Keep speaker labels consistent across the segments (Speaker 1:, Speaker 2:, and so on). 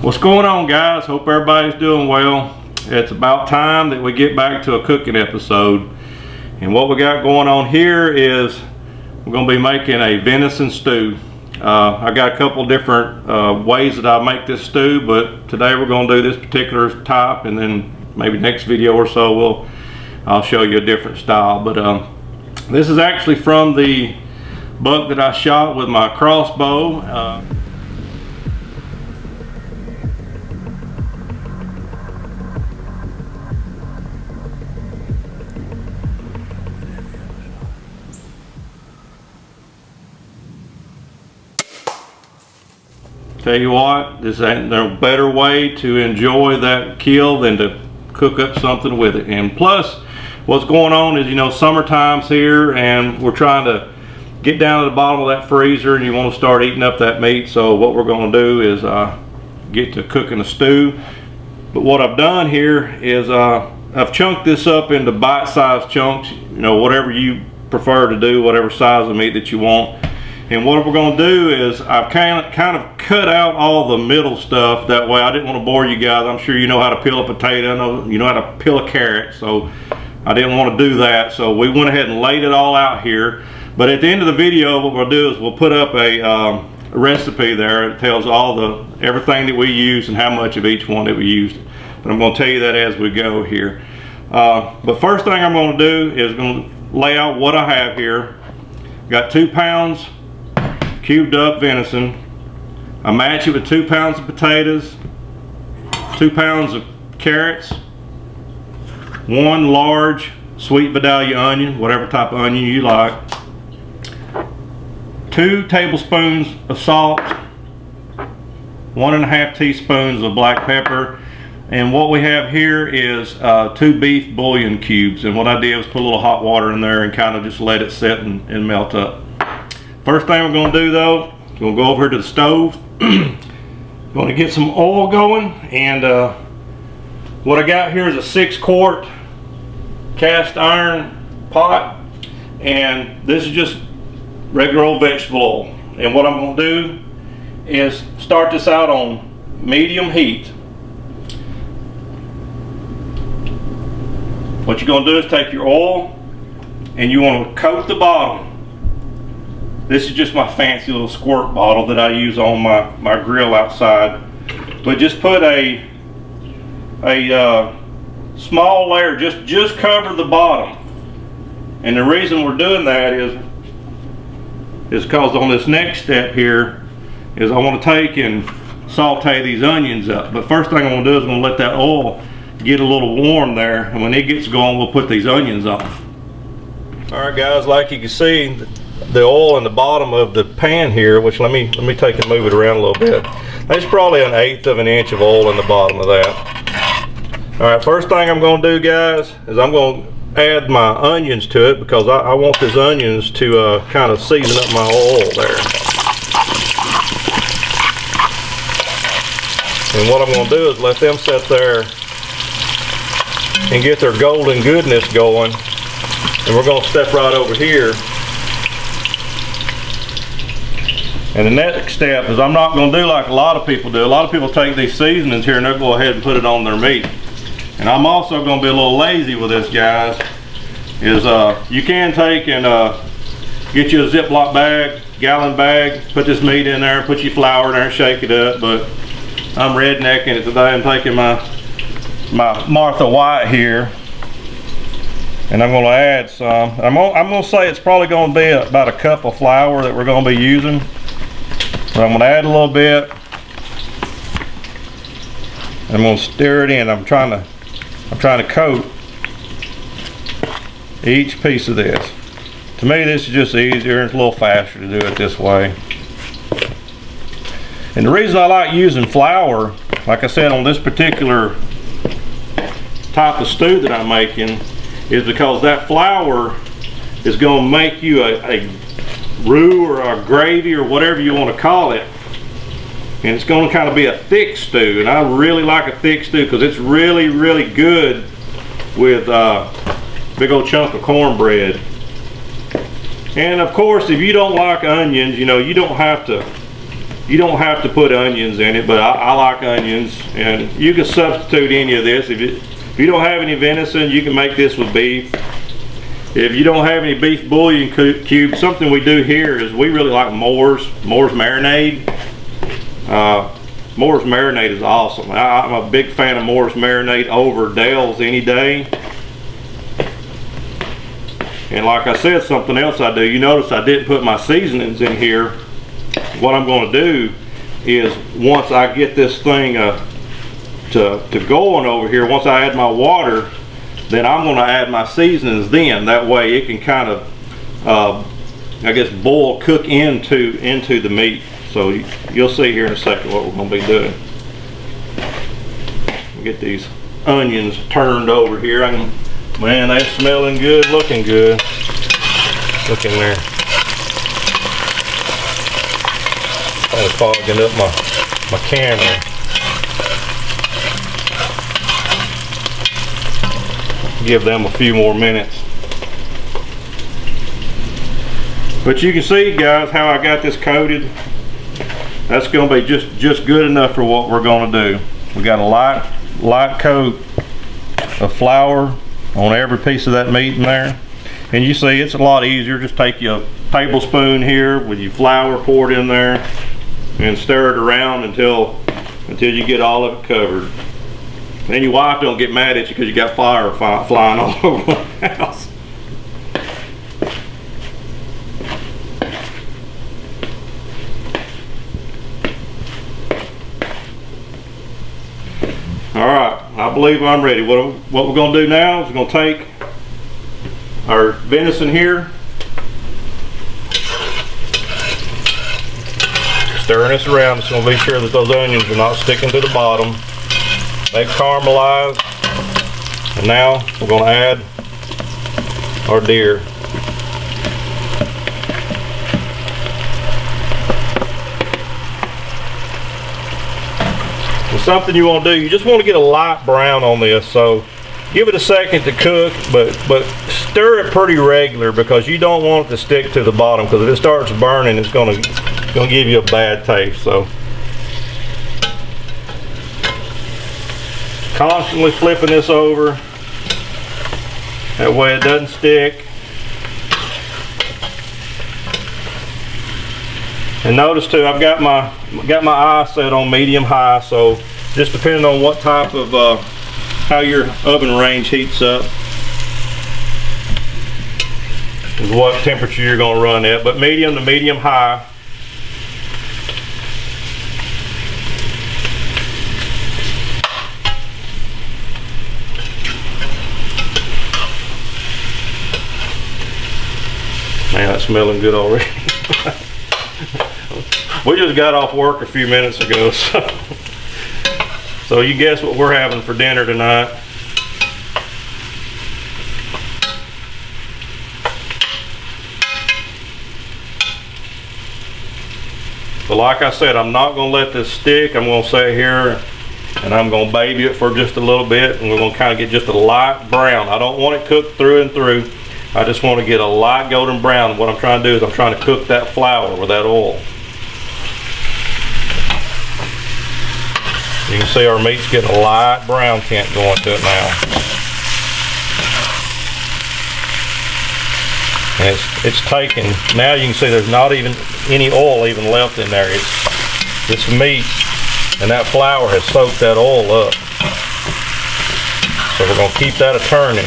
Speaker 1: What's going on, guys? Hope everybody's doing well. It's about time that we get back to a cooking episode, and what we got going on here is we're going to be making a venison stew. I got a couple different ways that I make this stew, but today we're going to do this particular type, and then maybe next video or so I'll show you a different style. But this is actually from the buck that I shot with my crossbow. Tell you what, this ain't no better way to enjoy that kill than to cook up something with it. And plus, what's going on is, you know, summertime's here and we're trying to get down to the bottom of that freezer, and you want to start eating up that meat. So what we're going to do is get to cooking a stew. But what I've done here is I've chunked this up into bite-sized chunks, you know, whatever you prefer to do, whatever size of meat that you want. And what we're going to do is I've kind of cut out all the middle stuff. That way I didn't want to bore you guys. I'm sure you know how to peel a potato, I know you know how to peel a carrot, so I didn't want to do that. So we went ahead and laid it all out here. But at the end of the video, what we'll do is we'll put up a recipe there. It tells everything that we used and how much of each one that we used. But I'm going to tell you that as we go here. But first thing I'm going to do is going to lay out what I have here. Got 2 pounds cubed up venison. I match it with 2 pounds of potatoes, 2 pounds of carrots, 1 large sweet Vidalia onion, whatever type of onion you like, 2 tablespoons of salt, 1.5 teaspoons of black pepper, and what we have here is 2 beef bouillon cubes. And what I did was put a little hot water in there and kind of just let it sit and melt up. First thing we're going to do though, we're going to go over here to the stove. Going to get some oil going, and what I got here is a 6-quart cast iron pot, and this is just regular old vegetable oil. And what I'm going to do is start this out on medium heat. What you're going to do is take your oil and you want to coat the bottom. This is just my fancy little squirt bottle that I use on my grill outside. But just put a small layer, just cover the bottom. And the reason we're doing that is because on this next step here is I want to take and saute these onions up. But first thing I'm going to do is I'm going to let that oil get a little warm there, and when it gets going we'll put these onions on. Alright guys, like you can see, the oil in the bottom of the pan here, which let me take and move it around a little bit. There's probably 1/8 of an inch of oil in the bottom of that. Alright, first thing I'm going to do, guys, is I'm going to add my onions to it, because I want these onions to kind of season up my oil there. And what I'm going to do is let them sit there and get their golden goodness going. And we're going to step right over here. And the next step is I'm not going to do like a lot of people do. A lot of people take these seasonings here and they'll go ahead and put it on their meat. And I'm also going to be a little lazy with this, guys. Is you can take and get you a Ziploc bag, gallon bag, put this meat in there, put your flour in there and shake it up. But I'm rednecking it today. I'm taking my Martha White here, and I'm going to add some. I'm going to say it's probably going to be about a cup of flour that we're going to be using. But I'm going to add a little bit. I'm going to stir it in. I'm trying to coat each piece of this. To me, this is just easier. It's a little faster to do it this way. And the reason I like using flour, like I said, on this particular type of stew that I'm making, is because that flour is going to make you a roux or a gravy or whatever you want to call it, and it's going to kind of be a thick stew. And I really like a thick stew because it's really good with a big old chunk of cornbread. And of course, if you don't like onions, you know, you don't have to You don't have to put onions in it, but I like onions, and you can substitute any of this. If you don't have any venison, you can make this with beef. If you don't have any beef bouillon cubes, something we do here is we really like Moore's marinade. Moore's marinade is awesome. I'm a big fan of Moore's marinade over Dale's any day. And like I said, something else I do, you notice I didn't put my seasonings in here. What I'm going to do is, once I get this thing to going over here, once I add my water, then I'm going to add my seasonings then. That way it can kind of, I guess, cook into the meat. So you'll see here in a second what we're going to be doing. Get these onions turned over here. Man, they're smelling good, looking good. Look in there. Kind of fogging up my camera. Give them a few more minutes. But you can see, guys, how I got this coated. That's going to be just good enough for what we're going to do. We got a light coat of flour on every piece of that meat in there. And you see it's a lot easier. Just take your tablespoon here with your flour poured in there and stir it around until you get all of it covered. And your wife don't get mad at you because you got fire flying all over the house. Alright, I believe I'm ready. What we're going to do now is we're going to take our venison here, stirring this around. It's going to be sure that those onions are not sticking to the bottom. They caramelize, and now we're going to add our deer. And something you want to do, you just want to get a light brown on this, so give it a second to cook, but stir it pretty regular, because you don't want it to stick to the bottom, because if it starts burning, it's going to give you a bad taste. So constantly flipping this over, that way it doesn't stick. And notice too, I've got my eye set on medium high, so just depending on what type of how your oven range heats up is what temperature you're going to run at, but medium to medium high. Man, that's smelling good already. We just got off work a few minutes ago, so you guess what we're having for dinner tonight. But like I said, I'm not going to let this stick. I'm going to sit here and I'm going to baby it for just a little bit, and we're going to kind of get just a light brown. I don't want it cooked through and through. I just want to get a light golden brown. What I'm trying to do is I'm trying to cook that flour with that oil. You can see our meat's getting a light brown tint going to it now. And it's taken, now you can see there's not even any oil even left in there. This meat and that flour has soaked that oil up. So we're going to keep that a turning.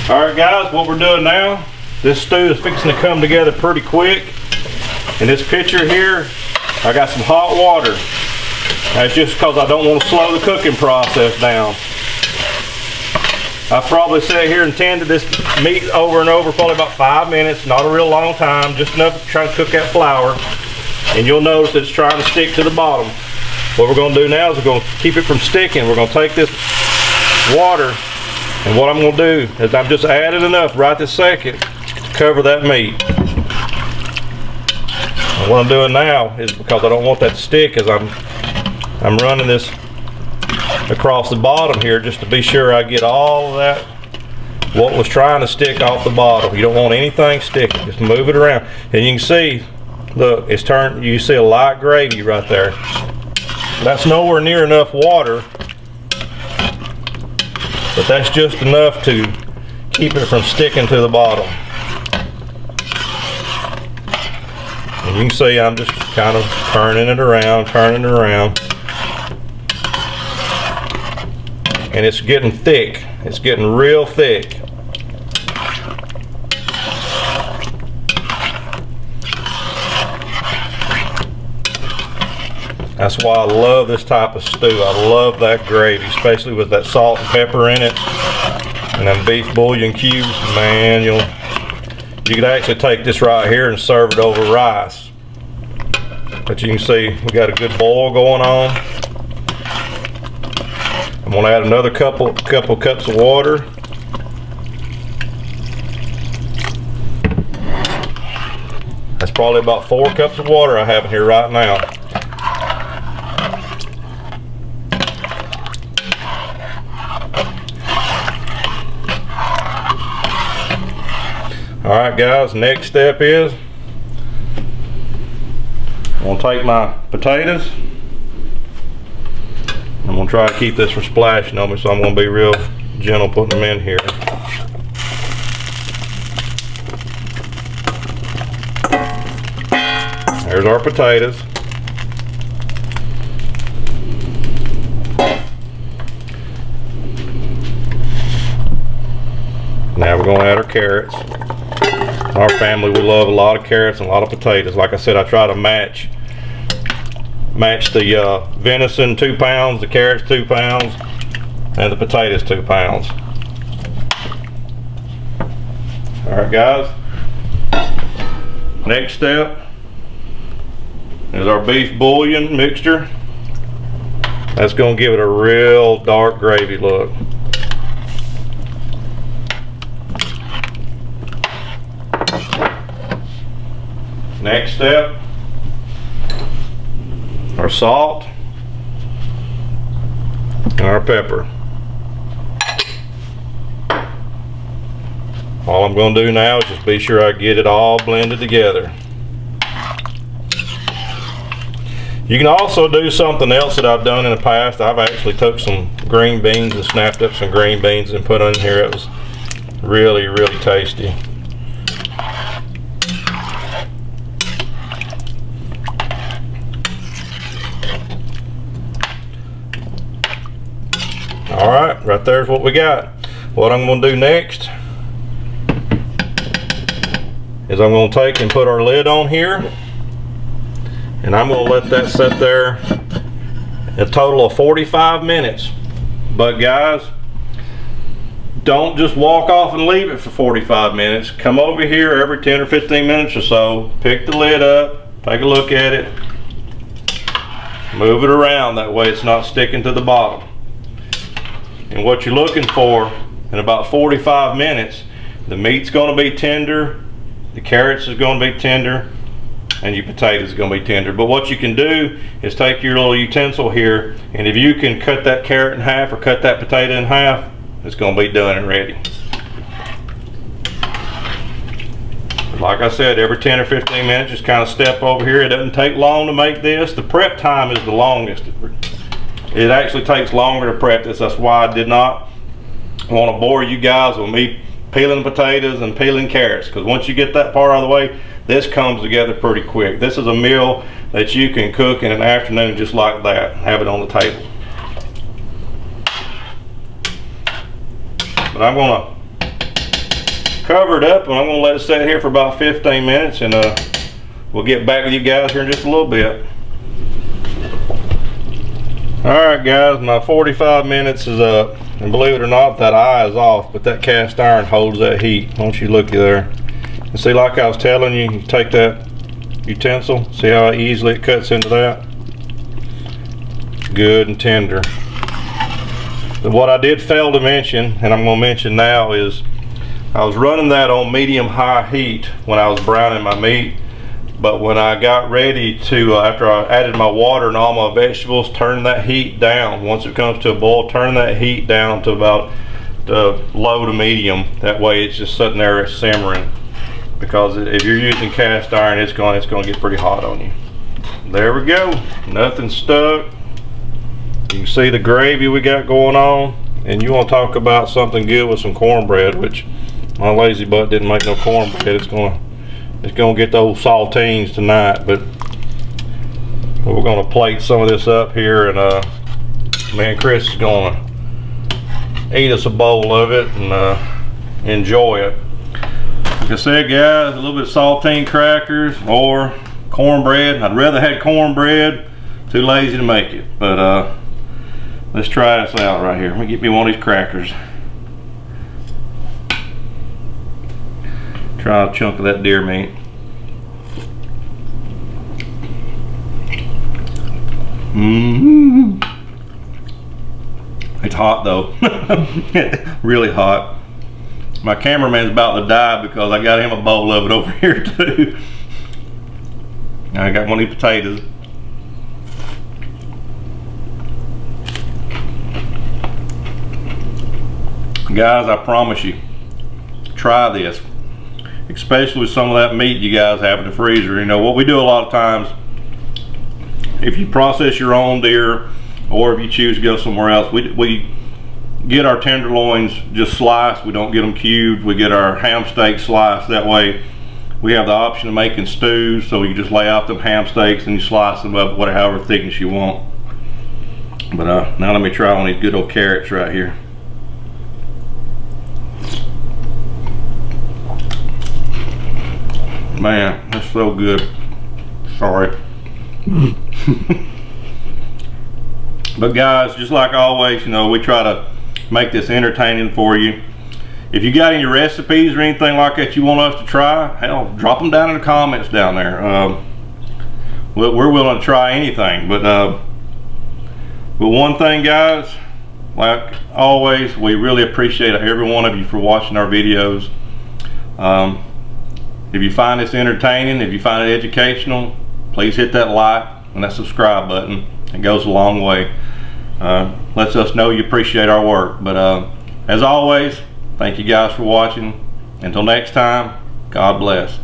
Speaker 1: Alright guys, what we're doing now, this stew is fixing to come together pretty quick. In this pitcher here, I got some hot water. That's just because I don't want to slow the cooking process down. I've probably sat here and tended this meat over and over probably about 5 minutes, not a real long time, just enough to try to cook that flour. And you'll notice it's trying to stick to the bottom. What we're going to do now is we're going to keep it from sticking. We're going to take this water, and what I'm going to do is I'm just adding enough right this second to cover that meat. And what I'm doing now is, because I don't want that to stick, is I'm running this across the bottom here just to be sure I get all of that what was trying to stick off the bottom. You don't want anything sticking. Just move it around. And you can see, look, it's turned, you see a light gravy right there. That's nowhere near enough water, but that's just enough to keep it from sticking to the bottom. And you can see I'm just kind of turning it around, and it's getting thick. It's getting real thick. That's why I love this type of stew. I love that gravy, especially with that salt and pepper in it, and them beef bouillon cubes. Man, you could actually take this right here and serve it over rice. But you can see we got a good boil going on. I'm gonna add another couple cups of water. That's probably about 4 cups of water I have in here right now. All right, guys, next step is I'm gonna take my potatoes. I'm gonna try to keep this from splashing on me, so I'm gonna be real gentle putting them in here. There's our potatoes. Now we're gonna add our carrots. Our family, we love a lot of carrots and a lot of potatoes. Like I said, I try to match the venison 2 pounds, the carrots 2 pounds, and the potatoes 2 pounds. All right, guys. Next step is our beef bouillon mixture. That's going to give it a real dark gravy look. Next step, our salt and our pepper. All I'm going to do now is just be sure I get it all blended together. You can also do something else that I've done in the past. I've actually took some green beans and snapped up some green beans and put in here. It was really, really tasty. All right, right there's what we got. What I'm going to do next is I'm going to take and put our lid on here, and I'm going to let that sit there a total of 45 minutes. But guys, don't just walk off and leave it for 45 minutes. Come over here every 10 or 15 minutes or so, pick the lid up, take a look at it, move it around, that way it's not sticking to the bottom. And what you're looking for in about 45 minutes, the meat's going to be tender, the carrots is going to be tender, and your potatoes is going to be tender. But what you can do is take your little utensil here, and if you can cut that carrot in half or cut that potato in half, it's going to be done and ready. Like I said, every 10 or 15 minutes, just kind of step over here. It doesn't take long to make this. The prep time is the longest. It actually takes longer to prep this. That's why I did not want to bore you guys with me peeling potatoes and peeling carrots, because once you get that part out of the way, this comes together pretty quick. This is a meal that you can cook in an afternoon just like that, have it on the table. But I'm going to cover it up, and I'm going to let it sit here for about 15 minutes, and we'll get back with you guys here in just a little bit. Alright guys, my 45 minutes is up, and believe it or not, that eye is off, but that cast iron holds that heat. Won't you look there? And see, like I was telling you, you take that utensil, see how easily it cuts into that? Good and tender. But what I did fail to mention, and I'm going to mention now, is I was running that on medium-high heat when I was browning my meat. But when I got ready to, after I added my water and all my vegetables, turn that heat down. Once it comes to a boil, turn that heat down to about low to medium. That way it's just sitting there simmering, because if you're using cast iron, it's going to get pretty hot on you. There we go, nothing stuck. You can see the gravy we got going on. And you want to talk about something good with some cornbread, which my lazy butt didn't make no cornbread. It's gonna get those saltines tonight, but we're gonna plate some of this up here, and man, Chris is gonna eat us a bowl of it and enjoy it. Like I said, guys, a little bit of saltine crackers or cornbread. I'd rather had cornbread. Too lazy to make it, but let's try this out right here. Let me get me one of these crackers. Try a chunk of that deer meat. It's hot though. Really hot. My cameraman's about to die because I got him a bowl of it over here too. I got one of these potatoes. Guys, I promise you, try this, especially with some of that meat you guys have in the freezer. You know what we do a lot of times, if you process your own deer, or if you choose to go somewhere else, we get our tenderloins just sliced. We don't get them cubed. We get our ham steaks sliced. That way we have the option of making stews, so you just lay out them ham steaks and you slice them up whatever thickness you want. But now let me try one of these good old carrots right here. Man, that's so good. Sorry. But guys, just like always, you know, we try to make this entertaining for you. If you got any recipes or anything like that you want us to try, hell, drop them down in the comments down there. We're willing to try anything. But one thing, guys, like always, we really appreciate every one of you for watching our videos. If you find this entertaining, if you find it educational, please hit that like and that subscribe button. It goes a long way. Lets us know you appreciate our work. But as always, thank you guys for watching. Until next time, God bless.